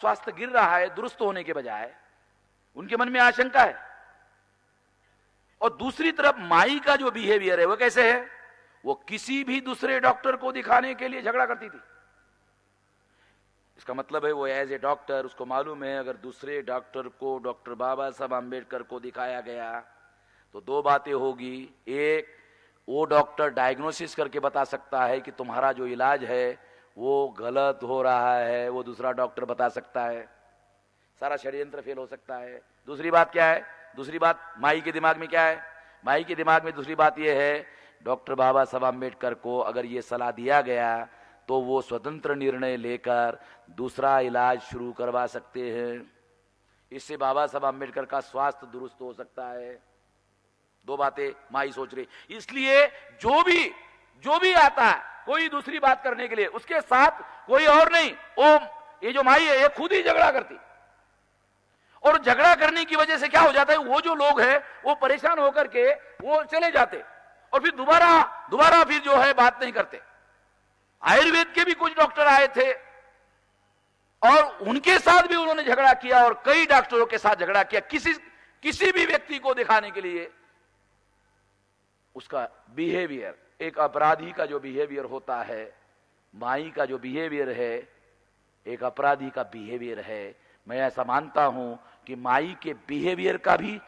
स्वास्थ्य गिर रहा है दुरुस्त होने के बजाय, उनके मन में आशंका है। और दूसरी तरफ माई का जो बिहेवियर है वो कैसे है, वो किसी भी दूसरे डॉक्टर को दिखाने के लिए झगड़ा करती थी। इसका मतलब है वो एज ए डॉक्टर, उसको मालूम है अगर दूसरे डॉक्टर को डॉक्टर बाबा साहब आम्बेडकर को दिखाया गया तो दो बातें होगी। एक, वो डॉक्टर डायग्नोसिस करके बता सकता है कि तुम्हारा जो इलाज है वो गलत हो रहा है, वो दूसरा डॉक्टर बता सकता है, सारा षड्यंत्र फेल हो सकता है। दूसरी बात क्या है, दूसरी बात माई के दिमाग में क्या है, माई के दिमाग में दूसरी बात यह है डॉक्टर बाबा साहब आम्बेडकर को अगर ये सलाह दिया गया तो वो स्वतंत्र निर्णय लेकर दूसरा इलाज शुरू करवा सकते हैं, इससे बाबा साहब आम्बेडकर का स्वास्थ्य दुरुस्त हो सकता है। दो बातें माई सोच रही, इसलिए जो भी आता है कोई दूसरी बात करने के लिए उसके साथ कोई और नहीं, वो ये जो माई है ये खुद ही झगड़ा करती। और झगड़ा करने की वजह से क्या हो जाता है, वो जो लोग हैं वो परेशान होकर के वो चले जाते और फिर दोबारा फिर जो है बात नहीं करते। आयुर्वेद के भी कुछ डॉक्टर आए थे और उनके साथ भी उन्होंने झगड़ा किया और कई डॉक्टरों के साथ झगड़ा किया किसी भी व्यक्ति को दिखाने के लिए। उसका बिहेवियर, एक अपराधी का जो बिहेवियर होता है, माई का जो बिहेवियर है एक अपराधी का बिहेवियर है। मैं ऐसा मानता हूं कि माई के बिहेवियर का भी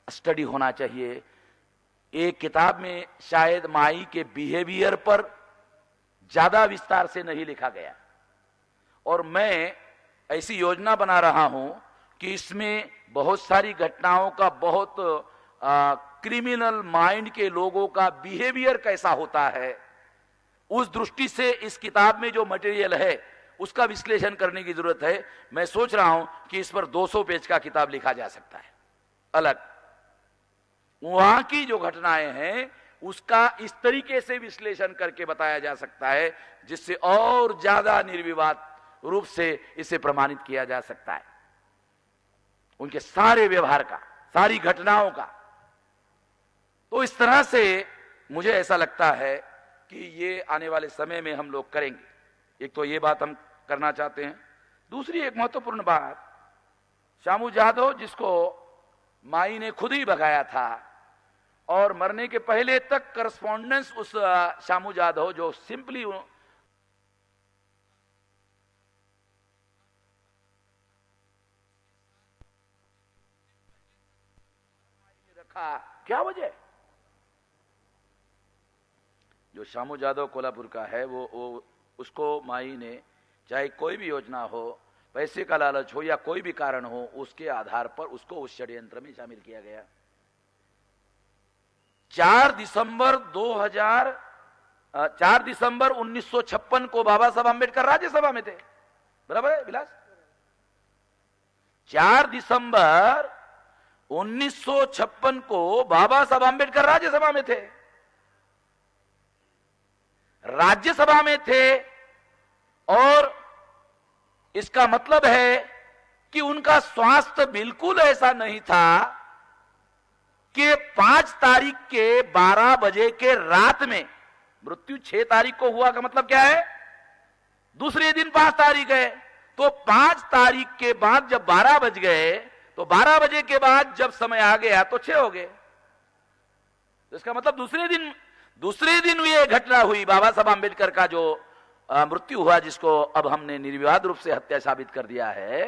स्टडी होना चाहिए। एक किताब में शायद माई के बिहेवियर पर ज्यादा विस्तार से नहीं लिखा गया और मैं ऐसी योजना बना रहा हूं कि इसमें बहुत सारी घटनाओं का, बहुत क्रिमिनल माइंड के लोगों का बिहेवियर कैसा होता है, उस दृष्टि से इस किताब में जो मटेरियल है उसका विश्लेषण करने की जरूरत है। मैं सोच रहा हूं कि इस पर 200 पेज का किताब लिखा जा सकता है अलग। वहां की जो घटनाएं हैं उसका इस तरीके से विश्लेषण करके बताया जा सकता है जिससे और ज्यादा निर्विवाद रूप से इसे प्रमाणित किया जा सकता है, उनके सारे व्यवहार का, सारी घटनाओं का। तो इस तरह से मुझे ऐसा लगता है कि ये आने वाले समय में हम लोग करेंगे। एक तो ये बात हम करना चाहते हैं। दूसरी एक महत्वपूर्ण बात, श्यामू जाधव जिसको माई ने खुद ही भगाया था और मरने के पहले तक करस्पॉन्डेंस उस श्यामू जाधव जो सिंपली रखा, क्या वजह? जो श्यामू जाधव कोल्हापुर का है वो उसको माई ने चाहे कोई भी योजना हो, पैसे का लालच हो या कोई भी कारण हो, उसके आधार पर उसको उस षड्यंत्र में शामिल किया गया। 4 दिसंबर 1956 को बाबा साहब आम्बेडकर राज्यसभा में थे, बराबर है विलास? 4 दिसंबर 1956 को बाबा साहब आम्बेडकर राज्यसभा में थे। राज्यसभा में थे और इसका मतलब है कि उनका स्वास्थ्य बिल्कुल ऐसा नहीं था कि 5 तारीख के 12 बजे के रात में, मृत्यु 6 तारीख को हुआ का मतलब क्या है, दूसरे दिन 5 तारीख है, तो 5 तारीख के बाद जब 12 बज गए तो 12 बजे के बाद जब समय आ गया तो 6 हो गए। तो इसका मतलब दूसरे दिन ये घटना हुई, बाबा साहब आम्बेडकर का जो मृत्यु हुआ, जिसको अब हमने निर्विवाद रूप से हत्या साबित कर दिया है,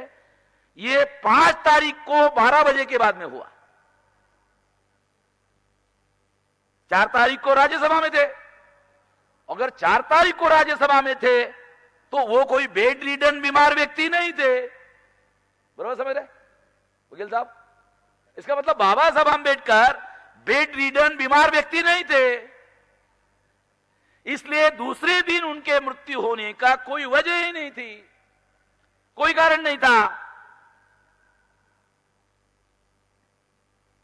ये 5 तारीख को 12 बजे के बाद में हुआ। 4 तारीख को राज्यसभा में थे। अगर 4 तारीख को राज्यसभा में थे तो वो कोई बेड रिडन बीमार व्यक्ति नहीं थे, बराबर समझ रहे वकील साहब? इसका मतलब बाबा साहब आम्बेडकर बेड रिडन बीमार व्यक्ति नहीं थे, इसलिए दूसरे दिन उनके मृत्यु होने का कोई वजह ही नहीं थी, कोई कारण नहीं था।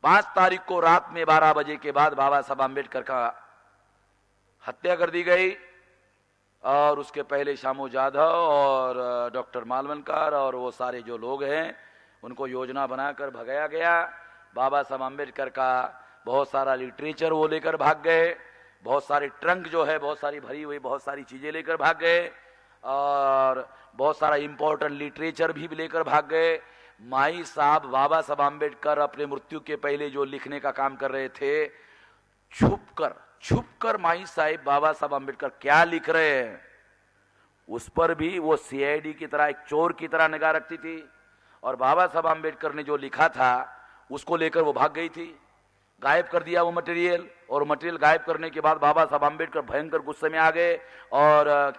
5 तारीख को रात में 12 बजे के बाद बाबा साहब आम्बेडकर का हत्या कर दी गई और उसके पहले श्यामू जाधव और डॉक्टर मालवणकर और वो सारे जो लोग हैं उनको योजना बनाकर भगाया गया। बाबा साहब आम्बेडकर का बहुत सारा लिटरेचर वो लेकर भाग गए, बहुत सारे ट्रंक जो है बहुत सारी भरी हुई बहुत सारी चीजें लेकर भाग गए। और बहुत सारा इंपॉर्टेंट लिटरेचर भी लेकर भाग गए। माई साहब बाबा साहब आम्बेडकर अपने मृत्यु के पहले जो लिखने का काम कर रहे थे, छुपकर माई साहब बाबा साहब आम्बेडकर क्या लिख रहे हैं उस पर भी वो सीआईडी की तरह, एक चोर की तरह निगाह रखती थी। और बाबा साहब आम्बेडकर ने जो लिखा था उसको लेकर वो भाग गई थी, गायब कर दिया वो मटेरियल। और मटेरियल गायब करने के बाद बाबा साहब आम्बेडकर भयंकर गुस्से में आ गए और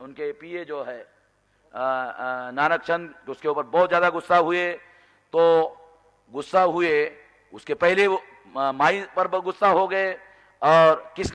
उनके पीए जो है नानक चंद, उसके ऊपर बहुत ज्यादा गुस्सा हुए। तो गुस्सा हुए, उसके पहले वो माई पर गुस्सा हो गए और किस